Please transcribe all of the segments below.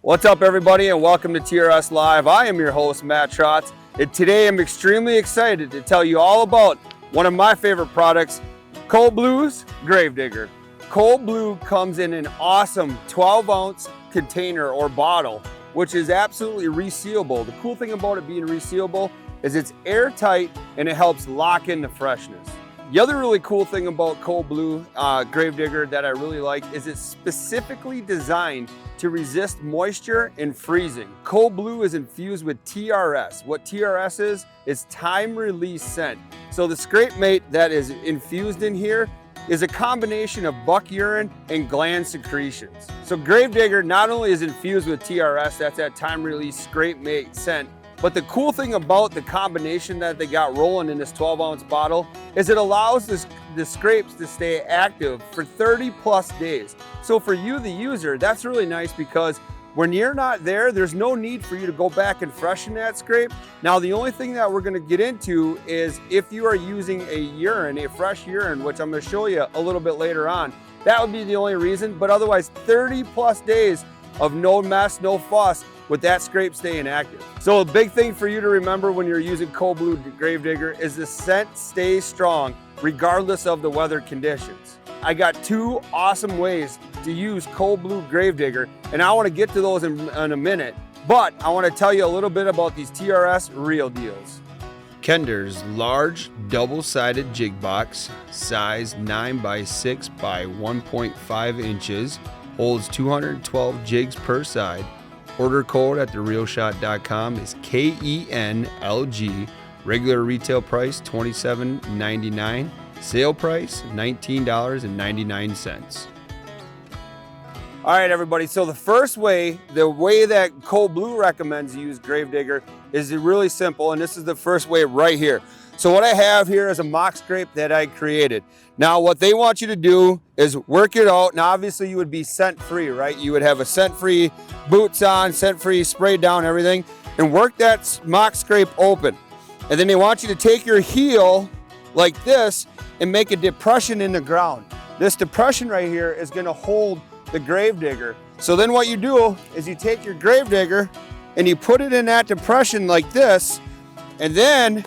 What's up, everybody, and welcome to TRS Live. I am your host, Matt Trotz, and today I'm extremely excited to tell you all about one of my favorite products, Cold Blue's Gravedigger. Cold Blue comes in an awesome 12-ounce container or bottle, which is absolutely resealable. The cool thing about it being resealable is it's airtight and it helps lock in the freshness. The other really cool thing about Cold Blue Gravedigger that I really like is it's specifically designed to resist moisture and freezing. Cold Blue is infused with TRS. What TRS is time release scent. So the scrape mate that is infused in here is a combination of buck urine and gland secretions. So Gravedigger not only is infused with TRS, that's that time release scrape mate scent, but the cool thing about the combination that they got rolling in this 12-ounce bottle is it allows the scrapes to stay active for 30 plus days. So for you, the user, that's really nice because when you're not there, there's no need for you to go back and freshen that scrape. Now, the only thing that we're gonna get into is if you are using a fresh urine, which I'm gonna show you a little bit later on, that would be the only reason, but otherwise 30 plus days of no mess, no fuss, with that scrape staying active. So a big thing for you to remember when you're using Cold Blue Gravedigger is the scent stays strong regardless of the weather conditions. I got two awesome ways to use Cold Blue Gravedigger, and I want to get to those in a minute, but I want to tell you a little bit about these TRS Real Deals. Kender's large double-sided jig box, size 9 by 6 by 1.5 inches, holds 212 jigs per side. Order code at therealshot.com is KENLG. Regular retail price $27.99. Sale price $19.99. All right, everybody. So the first way, the way that Cold Blue recommends you use Gravedigger is really simple, and this is the first way right here. So what I have here is a mock scrape that I created. Now what they want you to do is work it out. Now obviously you would be scent free, right? You would have a scent free boots on, scent free, sprayed down, everything, and work that mock scrape open. And then they want you to take your heel like this and make a depression in the ground. This depression right here is gonna hold the Gravedigger. So then what you do is you take your Gravedigger and you put it in that depression like this, and then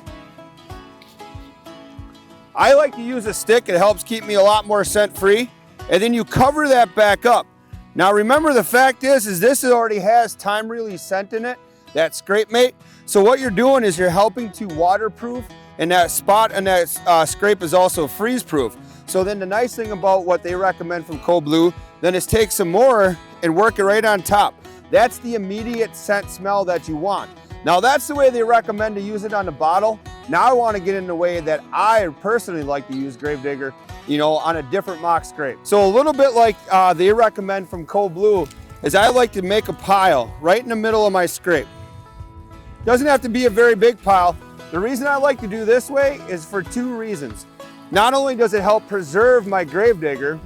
I like to use a stick. It helps keep me a lot more scent free. And then you cover that back up. Now remember, the fact is this already has time release scent in it, that scrape mate. So what you're doing is you're helping to waterproof, and that spot and that scrape is also freeze proof. So then the nice thing about what they recommend from Cold Blue then is take some more and work it right on top. That's the immediate scent smell that you want. Now that's the way they recommend to use it on the bottle. Now I want to get in the way that I personally like to use Gravedigger, on a different mock scrape. So a little bit like they recommend from Cold Blue is I like to make a pile right in the middle of my scrape. Doesn't have to be a very big pile. The reason I like to do this way is for two reasons. Not only does it help preserve my Gravedigger,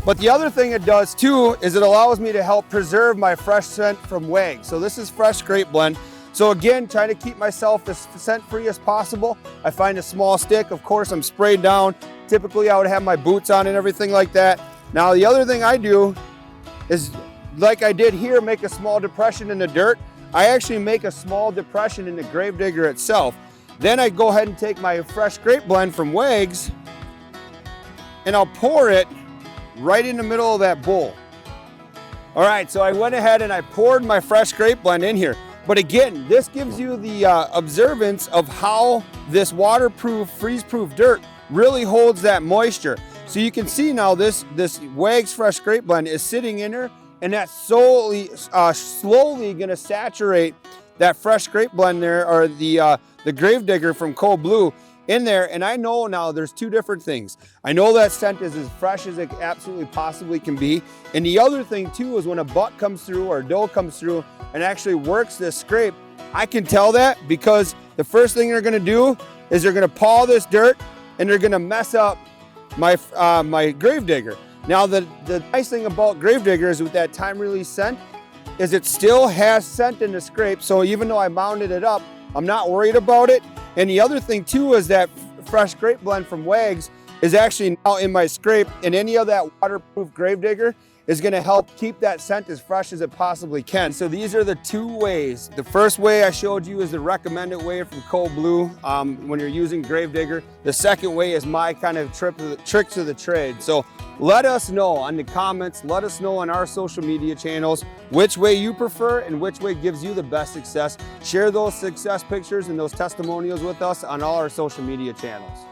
but the other thing it does too is it allows me to help preserve my fresh scent from Wags. So this is fresh scrape blend. So again, trying to keep myself as scent free as possible. I find a small stick. Of course, I'm sprayed down. Typically, I would have my boots on and everything like that. Now, the other thing I do is, like I did here, make a small depression in the dirt. I actually make a small depression in the Gravedigger itself. Then I go ahead and take my fresh scrape blend from Wags, and I'll pour it right in the middle of that bowl. All right, so I went ahead and I poured my fresh scrape blend in here. But again, this gives you the observance of how this waterproof, freeze-proof dirt really holds that moisture. So you can see now this Wags Fresh Scrape Blend is sitting in there, and that's slowly gonna saturate that fresh scrape blend there, or the Gravedigger from Cold Blue in there. And I know now there's two different things. I know that scent is as fresh as it absolutely possibly can be. And the other thing too is when a buck comes through or a doe comes through and actually works this scrape, I can tell that because the first thing they're gonna do is they're gonna paw this dirt and they're gonna mess up my Gravedigger. Now the nice thing about Gravedigger is with that time release scent is it still has scent in the scrape. So even though I mounted it up, I'm not worried about it. And the other thing too is that fresh scrape blend from Wags is actually now in my scrape, and any of that waterproof Gravedigger is gonna help keep that scent as fresh as it possibly can. So these are the 2 ways. The first way I showed you is the recommended way from Cold Blue when you're using Gravedigger. The second way is my kind of tricks of the trade. So let us know on the comments, let us know on our social media channels which way you prefer and which way gives you the best success. Share those success pictures and those testimonials with us on all our social media channels.